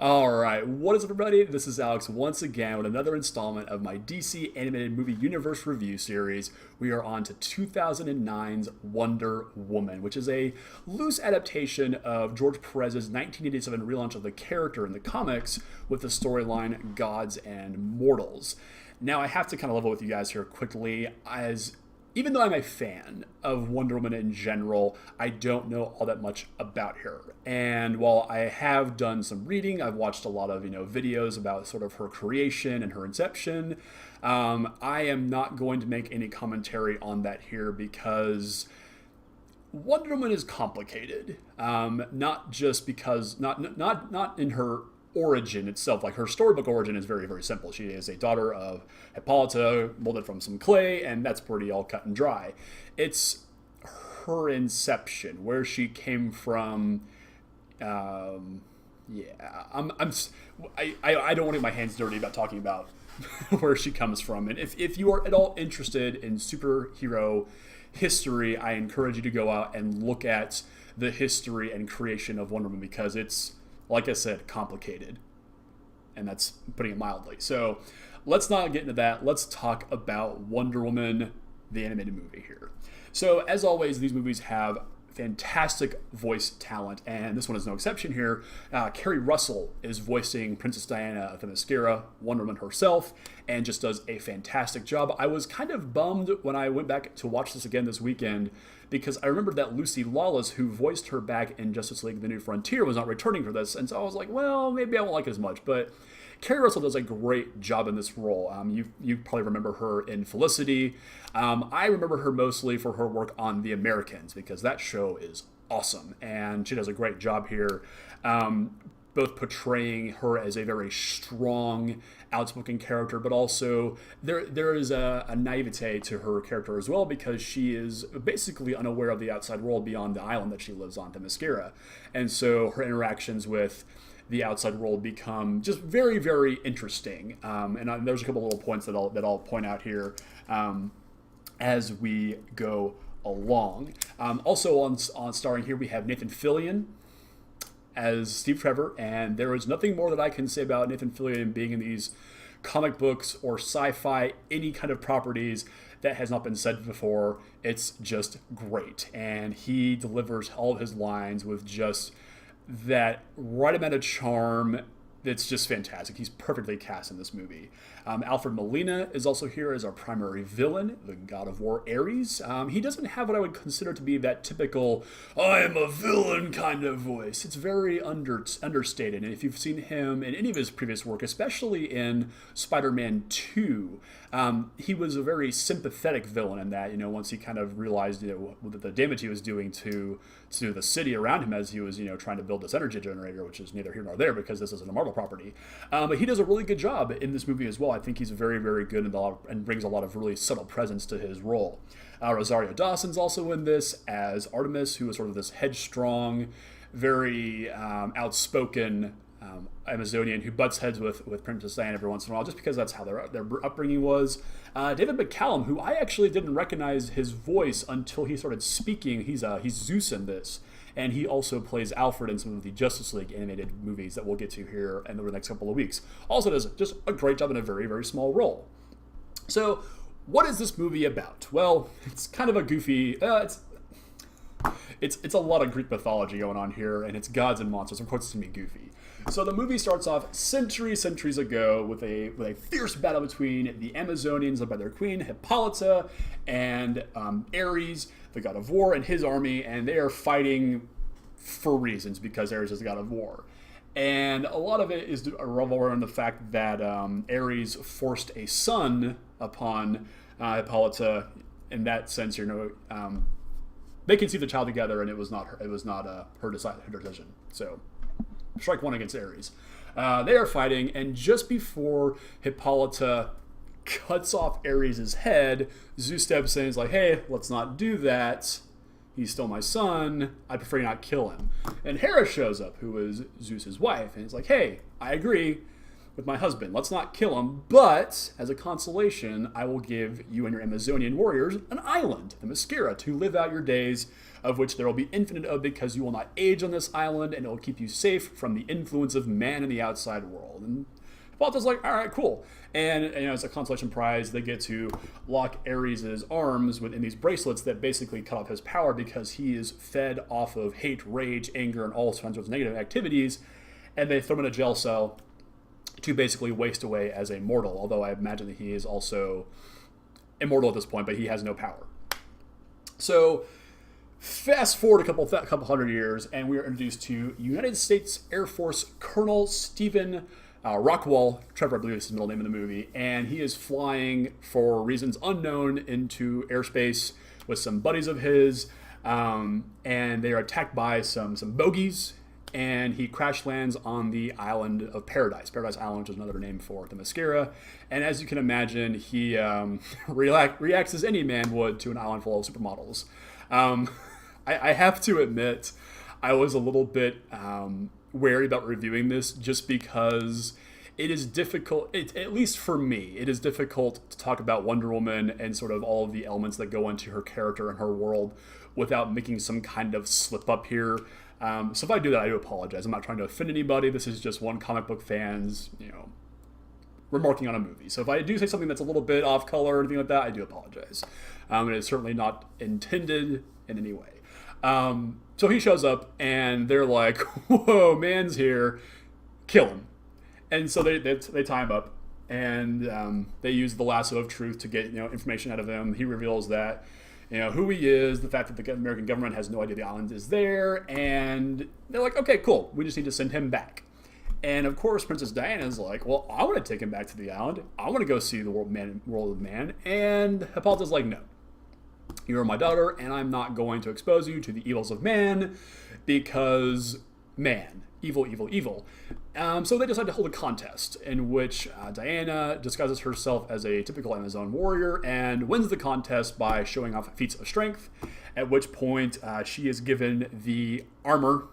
Alright, what is up, everybody? This is Alex once again with another installment of my DC Animated Movie Universe review series. We are on to 2009's Wonder Woman, which is a loose adaptation of George Perez's 1987 relaunch of the character in the comics with the storyline Gods and Mortals. Now, I have to kind of level with you guys here quickly, as even though I'm a fan of Wonder Woman in general, I don't know all that much about her. And while I have done some reading, I've watched a lot of videos about sort of her creation and her inception. I am not going to make any commentary on that here because Wonder Woman is complicated. Not just because not in her origin itself. Like, her storybook origin is very, very simple. She is a daughter of Hippolyta, molded from some clay, and that's pretty all cut and dry. It's her inception, where she came from. I don't want to get my hands dirty about talking about where she comes from. And if you are at all interested in superhero history, I encourage you to go out and look at the history and creation of Wonder Woman, because it's, like I said, complicated. And that's putting it mildly. So let's not get into that. Let's talk about Wonder Woman, the animated movie here. So as always, these movies have fantastic voice talent, and this one is no exception here. Kerry Russell is voicing Princess Diana of Themyscira, Wonder Woman herself, and just does a fantastic job. I was kind of bummed when I went back to watch this again this weekend, because I remembered that Lucy Lawless, who voiced her back in Justice League The New Frontier, was not returning for this, and so I was like, well, maybe I won't like it as much, but Kerry Russell does a great job in this role. You probably remember her in Felicity. I remember her mostly for her work on The Americans, because that show is awesome, and she does a great job here, both portraying her as a very strong, outspoken character, but also there is a naivete to her character as well, because she is basically unaware of the outside world beyond the island that she lives on, Themyscira, and so her interactions with the outside world become just very, very interesting. And there's a couple little points that I'll point out here as we go along. Also on starring here, we have Nathan Fillion as Steve Trevor, and there is nothing more that I can say about Nathan Fillion being in these comic books or sci-fi, any kind of properties, that has not been said before. It's just great, and he delivers all of his lines with just that right amount of charm. That's just fantastic. He's perfectly cast in this movie. Alfred Molina is also here as our primary villain, the God of War, Ares. He doesn't have what I would consider to be that typical "I am a villain" kind of voice. It's very understated. And if you've seen him in any of his previous work, especially in Spider-Man 2, he was a very sympathetic villain in that, once he kind of realized, the damage he was doing to the city around him as he was, trying to build this energy generator, which is neither here nor there because this isn't a Marvel property. But he does a really good job in this movie as well. I think he's very, very good and brings a lot of really subtle presence to his role. Rosario Dawson's also in this as Artemis, who is sort of this headstrong, very outspoken Amazonian who butts heads with Princess Diana every once in a while, just because that's how their upbringing was. David McCallum, who I actually didn't recognize his voice until he started speaking. He's Zeus in this, and he also plays Alfred in some of the Justice League animated movies that we'll get to here in the next couple of weeks. Also does just a great job in a very, very small role. So, what is this movie about? Well, it's kind of a goofy. It's a lot of Greek mythology going on here, and it's gods and monsters. Of course, it's gonna be goofy. So the movie starts off centuries ago with a fierce battle between the Amazonians, led by their queen Hippolyta, and Ares, the god of war, and his army, and they are fighting for reasons, because Ares is the god of war. And a lot of it is revolving around the fact that Ares forced a son upon Hippolyta. In that sense, they conceived the child together, and it was not her decision. So, strike one against Ares. They are fighting, and just before Hippolyta cuts off Ares' head, Zeus steps in and is like, "Hey, let's not do that. He's still my son. I prefer not kill him." And Hera shows up, who is Zeus' wife, and he's like, "Hey, I agree. with my husband. Let's not kill him, but as a consolation, I will give you and your Amazonian warriors an island, the Themyscira, to live out your days, of which there will be infinite of, because you will not age on this island, and it will keep you safe from the influence of man in the outside world. And Hippolyta's like, all right, cool. And as a consolation prize, they get to lock Ares' arms within these bracelets that basically cut off his power, because he is fed off of hate, rage, anger, and all sorts of negative activities. And they throw him in a jail cell to basically waste away as a mortal, although I imagine that he is also immortal at this point, but he has no power. So fast forward a couple hundred years, and we are introduced to United States Air Force Colonel Stephen Rockwell. Trevor, I believe is his middle name in the movie, and he is flying for reasons unknown into airspace with some buddies of his, and they are attacked by some bogies, and he crash lands on the island of Paradise Island, which is another name for the Themyscira. And as you can imagine, he reacts as any man would to an island full of supermodels. I have to admit, I was a little bit wary about reviewing this, just because it is difficult, at least for me, it is difficult to talk about Wonder Woman and sort of all of the elements that go into her character and her world without making some kind of slip up here. So if I do that, I do apologize. I'm not trying to offend anybody. This is just one comic book fan's, remarking on a movie. So if I do say something that's a little bit off color or anything like that, I do apologize. And it's certainly not intended in any way. So he shows up, and they're like, whoa, man's here, kill him. And so they tie him up, and they use the lasso of truth to get information out of him. He reveals that who he is, the fact that the American government has no idea the island is there, and they're like, okay, cool, we just need to send him back. And of course, Princess Diana is like, well, I want to take him back to the island. I want to go see the world of man. And Hippolyta's like, no, you are my daughter, and I'm not going to expose you to the evils of man, because man, evil, evil, evil. So they decide to hold a contest in which Diana disguises herself as a typical Amazon warrior and wins the contest by showing off feats of strength, at which point she is given the armor,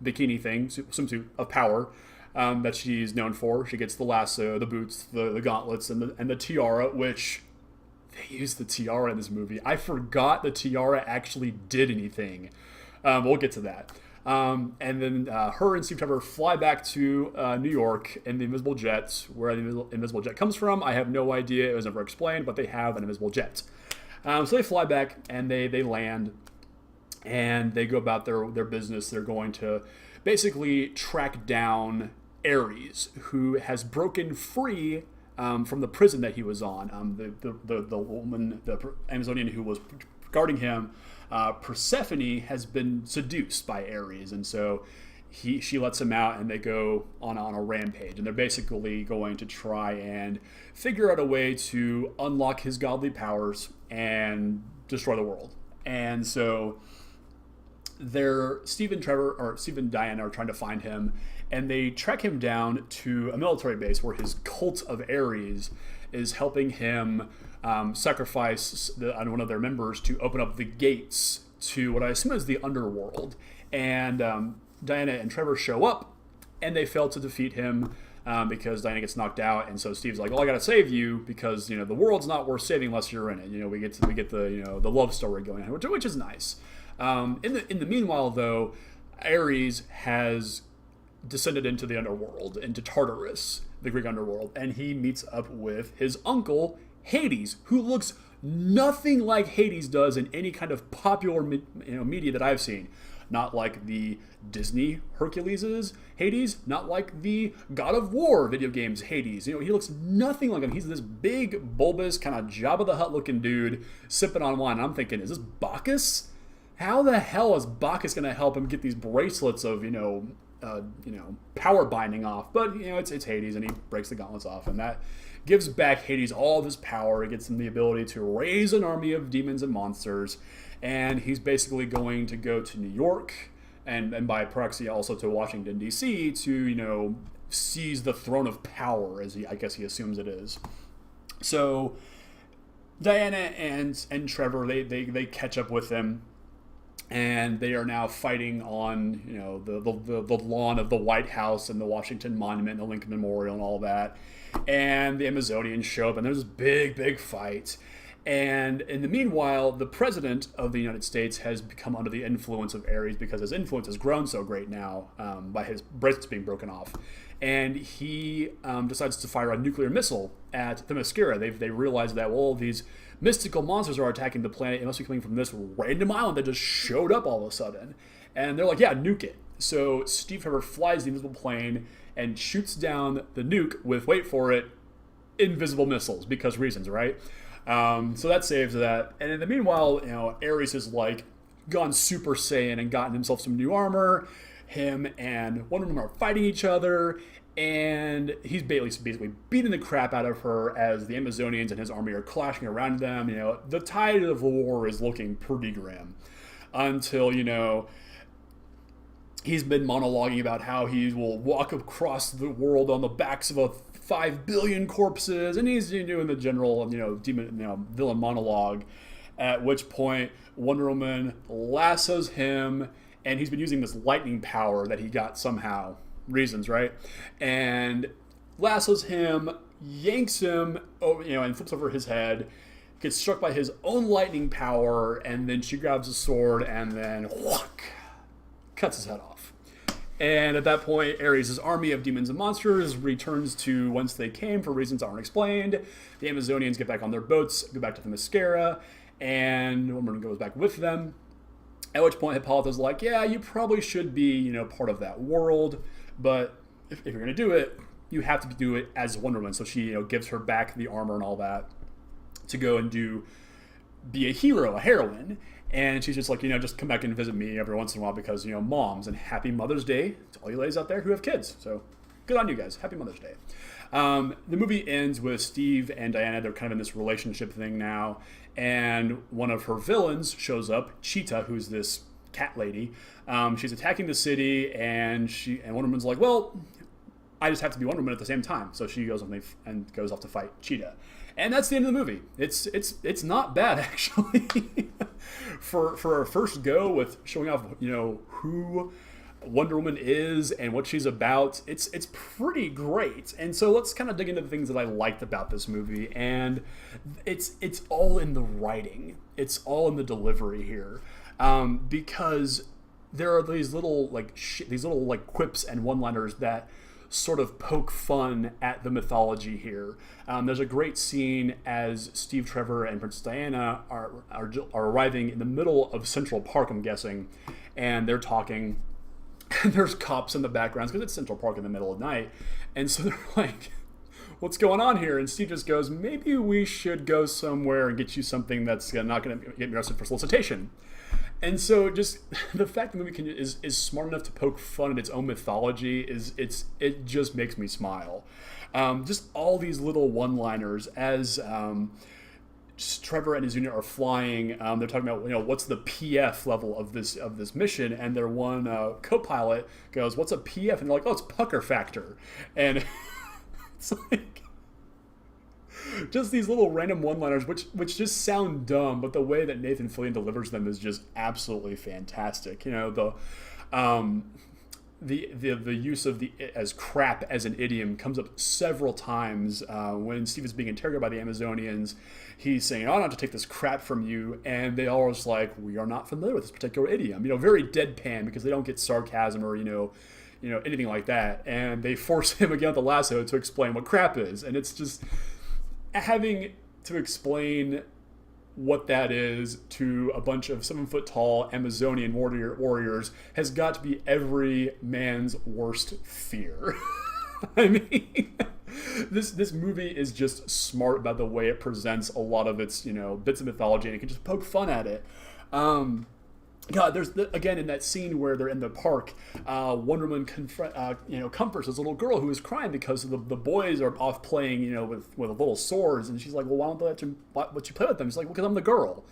bikini thing, swimsuit of power that she's known for. She gets the lasso, the boots, the gauntlets, and the tiara, which they use the tiara in this movie. I forgot the tiara actually did anything. We'll get to that. And then her and Steve Trevor fly back to New York in the Invisible Jet. Where the Invisible Jet comes from, I have no idea. It was never explained, but they have an Invisible Jet. So they fly back, and they land, and they go about their business. They're going to basically track down Ares, who has broken free from the prison that he was on. The woman, the Amazonian who was guarding him, Persephone, has been seduced by Ares, and so she lets him out, and they go on a rampage, and they're basically going to try and figure out a way to unlock his godly powers and destroy the world. And so Steve and Diana are trying to find him, and they track him down to a military base where his cult of Ares is helping him sacrifice one of their members to open up the gates to what I assume is the underworld. And Diana and Trevor show up, and they fail to defeat him because Diana gets knocked out. And so Steve's like, "Well, I got to save you because the world's not worth saving unless you're in it." We get the the love story going on, which is nice. In the meanwhile, though, Ares has descended into the underworld, into Tartarus, the Greek underworld, and he meets up with his uncle Hades, who looks nothing like Hades does in any kind of popular media that I've seen. Not like the Disney Hercules' Hades, not like the God of War video games Hades. He looks nothing like him. He's this big, bulbous, kind of Jabba the Hutt looking dude sipping on wine. And I'm thinking, is this Bacchus? How the hell is Bacchus going to help him get these bracelets of, power binding off? But, it's Hades, and he breaks the gauntlets off, and that gives back Hades all of his power. It gets him the ability to raise an army of demons and monsters, and he's basically going to go to New York, and by proxy also to Washington, D.C., to, seize the throne of power, as I guess he assumes it is. So Diana and Trevor, they catch up with him, and they are now fighting on the lawn of the White House and the Washington Monument, the Lincoln Memorial, and all that. And the Amazonians show up, and there's this big fight. And in the meanwhile, the president of the United States has become under the influence of Ares because his influence has grown so great now by his bracelets being broken off. And he decides to fire a nuclear missile at Themyscira. They realize that, well, these mystical monsters are attacking the planet. It must be coming from this random island that just showed up all of a sudden. And they're like, yeah, nuke it. So Steve Trevor flies the invisible plane and shoots down the nuke with, wait for it, invisible missiles, because reasons, right? So that saves that. And in the meanwhile, Ares has like gone Super Saiyan and gotten himself some new armor. Him and Wonder Woman are fighting each other, and he's basically beating the crap out of her as the Amazonians and his army are clashing around them. The tide of the war is looking pretty grim until, he's been monologuing about how he will walk across the world on the backs of 5 billion corpses, and he's doing the general, demon, villain monologue. At which point, Wonder Woman lassos him, and he's been using this lightning power that he got somehow, reasons, right? And lassos him, yanks him, and flips over his head, gets struck by his own lightning power, and then she grabs a sword and then whack, cuts his head off. And at that point, Ares' army of demons and monsters returns to whence they came for reasons that aren't explained. The Amazonians get back on their boats, go back to Themyscira, and Wonder Woman goes back with them. At which point, Hippolyta's like, yeah, you probably should be, part of that world, but if you're going to do it, you have to do it as Wonder Woman. So she, gives her back the armor and all that to go and be a hero, a heroine. And she's just like, just come back and visit me every once in a while because, moms, and happy Mother's Day to all you ladies out there who have kids. So good on you guys. Happy Mother's Day. The movie ends with Steve and Diana. They're kind of in this relationship thing now. And one of her villains shows up, Cheetah, who's this cat lady. She's attacking the city, and Wonder Woman's like, well, I just have to be Wonder Woman at the same time. So she goes off to fight Cheetah. And that's the end of the movie. It's not bad, actually. for our first go with showing off, who Wonder Woman is and what she's about, it's pretty great. And so let's kind of dig into the things that I liked about this movie. And it's all in the writing. It's all in the delivery here, because there are these little quips and one-liners that sort of poke fun at the mythology here. There's a great scene as Steve Trevor and Princess Diana are arriving in the middle of Central Park, I'm guessing, and they're talking. And there's cops in the background because it's Central Park in the middle of the night. And so they're like, what's going on here? And Steve just goes, maybe we should go somewhere and get you something that's not going to get me arrested for solicitation. And so just the fact that the movie is smart enough to poke fun at its own mythology it just makes me smile. Just all these little one-liners as Trevor and his unit are flying. They're talking about what's the PF level of this mission, and their one co-pilot goes, "What's a PF?" And they're like, "Oh, it's pucker factor," and it's like just these little random one-liners, which just sound dumb, but the way that Nathan Fillion delivers them is just absolutely fantastic. The use of the as crap as an idiom comes up several times when Steve is being interrogated by the Amazonians. He's saying, "Oh, I don't have to take this crap from you," and they all are just like, "We are not familiar with this particular idiom." Very deadpan because they don't get sarcasm or anything like that, and they force him again at the lasso to explain what crap is, and it's just having to explain what that is to a bunch of 7-foot-tall Amazonian warriors has got to be every man's worst fear. I mean, this movie is just smart about the way it presents a lot of its bits of mythology, and it can just poke fun at it. God, there's again in that scene where they're in the park, Wonder Woman comforts this little girl who is crying because the boys are off playing, with little swords, and she's like, "Well, why don't they let you play with them?" She's like, "Well, because I'm the girl,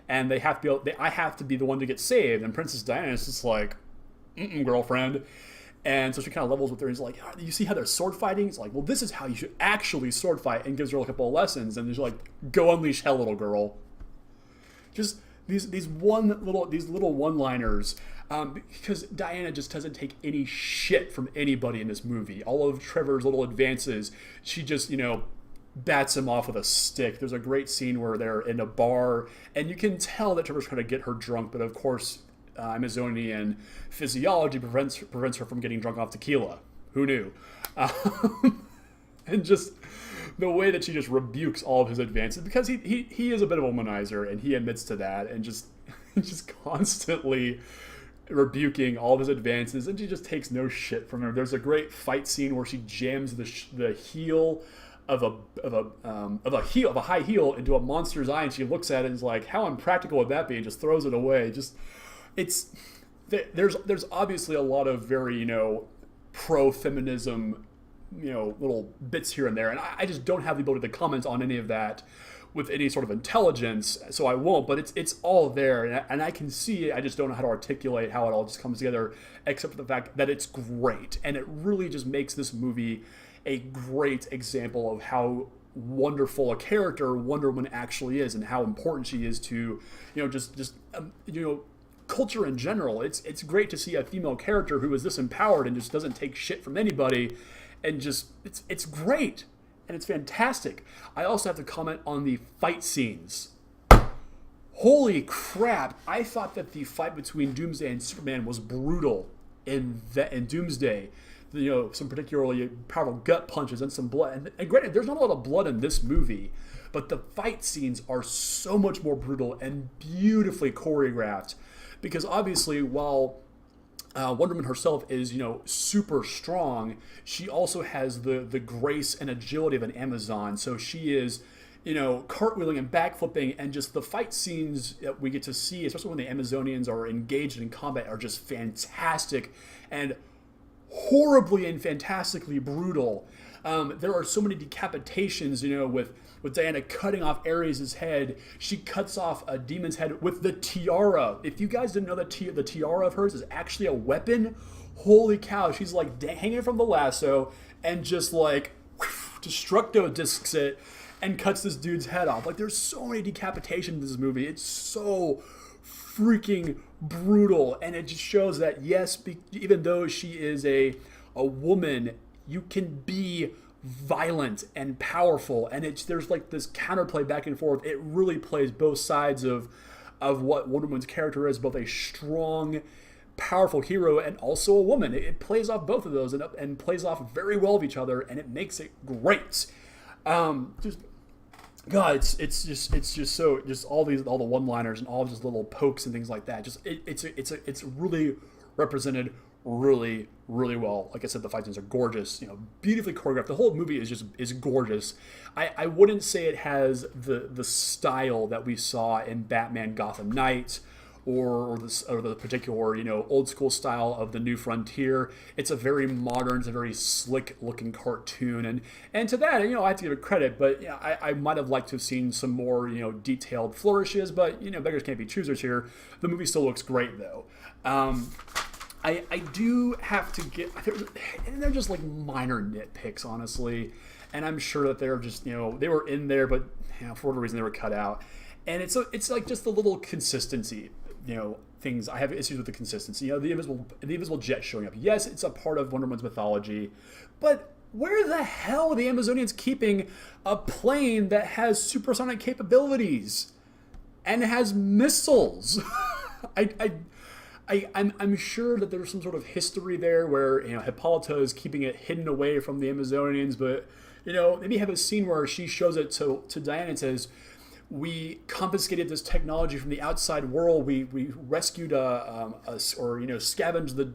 and I have to be the one to get saved." And Princess Diana is just like, "Girlfriend." And so she kind of levels with her and is like, "You see how they're sword fighting?" It's like, "Well, this is how you should actually sword fight," and gives her a couple of lessons, and she's like, "Go unleash hell, little girl." Just these little one-liners, because Diana just doesn't take any shit from anybody in this movie. All of Trevor's little advances, she just bats him off with a stick. There's a great scene where they're in a bar, and you can tell that Trevor's trying to get her drunk, but of course, Amazonian physiology prevents her from getting drunk off tequila. Who knew? And just the way that she just rebukes all of his advances, because he is a bit of a womanizer, and he admits to that, and just constantly rebuking all of his advances, and she just takes no shit from him. There's a great fight scene where she jams the heel of a high heel into a monster's eye, and she looks at it and is like, "How impractical would that be?" and just throws it away. There's obviously a lot of very pro-feminism little bits here and there, and I just don't have the ability to comment on any of that with any sort of intelligence, so I won't, but it's all there, and I can see it. I just don't know how to articulate how it all just comes together, except for the fact that it's great, and it really just makes this movie a great example of how wonderful a character Wonder Woman actually is, and how important she is to culture in general. It's great to see a female character who is this empowered and just doesn't take shit from anybody, and just it's great, and it's fantastic. I also have to comment on the fight scenes. Holy crap! I thought that the fight between Doomsday and Superman was brutal in Doomsday. Some particularly powerful gut punches and some blood. And granted, there's not a lot of blood in this movie, but the fight scenes are so much more brutal and beautifully choreographed. Because obviously, while Wonder Woman herself is, super strong, she also has the grace and agility of an Amazon. So she is, cartwheeling and backflipping, and just the fight scenes that we get to see, especially when the Amazonians are engaged in combat, are just fantastic and horribly and fantastically brutal. There are so many decapitations, with Diana cutting off Ares' head. She cuts off a demon's head with the tiara. If you guys didn't know that the tiara of hers is actually a weapon, holy cow. She's like hanging from the lasso and just like destructo discs it and cuts this dude's head off. Like, there's so many decapitations in this movie. It's so freaking brutal, and it just shows that yes, even though she is a woman, you can be violent and powerful, and there's like this counterplay back and forth. It really plays both sides of what Wonder Woman's character is, both a strong, powerful hero and also a woman. It plays off both of those and plays off very well of each other, and it makes it great. God, it's just so, just all the one-liners and all just little pokes and things like that. Just it's really represented really, really well. Like I said, the fight scenes are gorgeous, beautifully choreographed. The whole movie is gorgeous. I wouldn't say it has the style that we saw in Batman Gotham Knight, or the particular old school style of the New Frontier. It's a very modern, it's a very slick looking cartoon, and to that I have to give it credit. But I might have liked to have seen some more detailed flourishes. But beggars can't be choosers here. The movie still looks great though. I do have to get, and they're just like minor nitpicks, honestly, and I'm sure that they're just they were in there, but for whatever reason they were cut out, and it's like just the little consistency things. I have issues with the consistency. The invisible jet showing up. Yes, it's a part of Wonder Woman's mythology, but where the hell are the Amazonians keeping a plane that has supersonic capabilities and has missiles? I'm sure that there's some sort of history there where Hippolyta is keeping it hidden away from the Amazonians, but maybe have a scene where she shows it to Diana and says, "We confiscated this technology from the outside world. We rescued scavenged the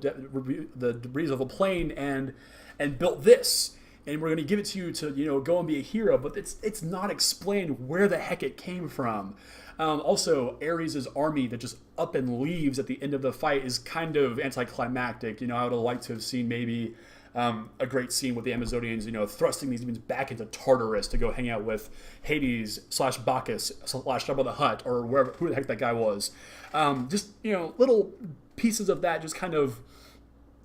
debris of a plane and built this, and we're going to give it to you to go and be a hero." But it's not explained where the heck it came from. Also, Ares' army that just up and leaves at the end of the fight is kind of anticlimactic. I would have liked to have seen maybe a great scene with the Amazonians, thrusting these demons back into Tartarus to go hang out with Hades / Bacchus / Jabba the Hutt, or who the heck that guy was. Just little pieces of that, just kind of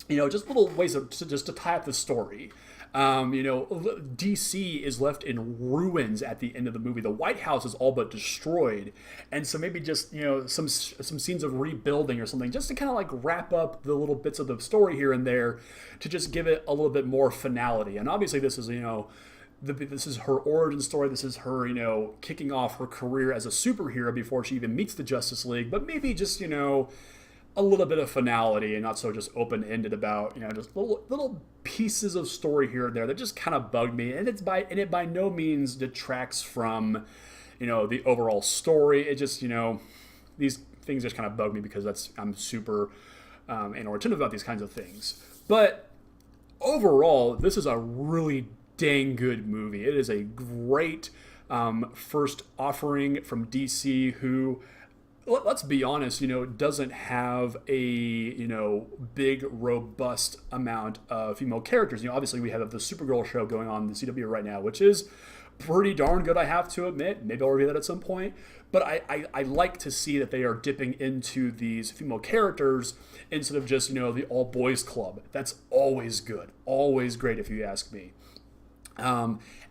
just little ways to tie up the story. DC is left in ruins at the end of the movie. The White House is all but destroyed, and so maybe just some scenes of rebuilding or something, just to kind of like wrap up the little bits of the story here and there, to just give it a little bit more finality. And obviously, this is this is her origin story. This is her, kicking off her career as a superhero before she even meets the Justice League. But maybe just, a little bit of finality and not so just open-ended about, just little pieces of story here and there that just kind of bugged me. And it by no means detracts from, the overall story. It just, these things just kind of bug me because I'm super anal retentive about these kinds of things. But overall, this is a really dang good movie. It is a great first offering from DC, who, let's be honest, doesn't have a big robust amount of female characters. Obviously we have the Supergirl show going on in the CW right now, which is pretty darn good, I have to admit. Maybe I'll review that at some point. But I like to see that they are dipping into these female characters instead of just the all boys club. That's always good, always great if you ask me.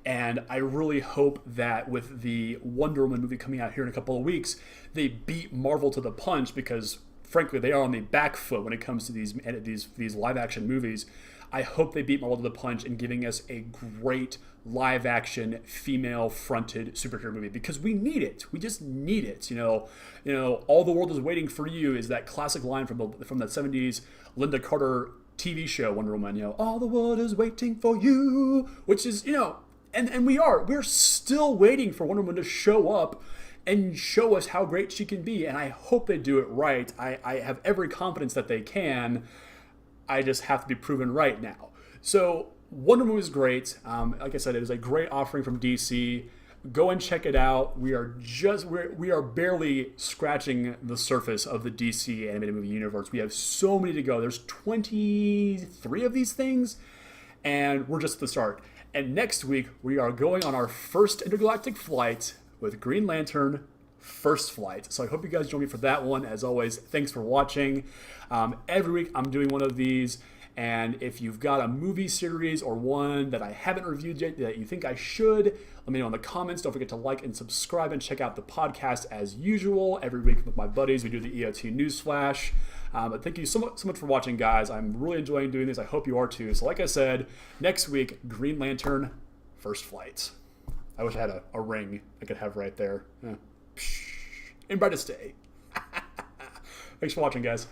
And I really hope that with the Wonder Woman movie coming out here in a couple of weeks, they beat Marvel to the punch, because frankly they are on the back foot when it comes to these live action movies. I hope they beat Marvel to the punch in giving us a great live action female fronted superhero movie, because we need it. We just need it. All the world is waiting for you is that classic line from the 70s Linda Carter TV show Wonder Woman, all the world is waiting for you, which is, and we're still waiting for Wonder Woman to show up and show us how great she can be. And I hope they do it right. I have every confidence that they can. I just have to be proven right now. So Wonder Woman is great. Like I said, it is a great offering from DC. Go and check it out. We are barely scratching the surface of the DC animated movie universe. We have so many to go. There's 23 of these things, and we're just at the start. And next week, we are going on our first intergalactic flight with Green Lantern First Flight. So I hope you guys join me for that one. As always, thanks for watching. Every week, I'm doing one of these. And if you've got a movie series or one that I haven't reviewed yet that you think I should, let me know in the comments. Don't forget to like and subscribe and check out the podcast as usual. Every week with my buddies, we do the EOT News Flash. But thank you so much for watching, guys. I'm really enjoying doing this. I hope you are too. So like I said, next week, Green Lantern First Flight. I wish I had a ring I could have right there. In brightest day. Thanks for watching, guys.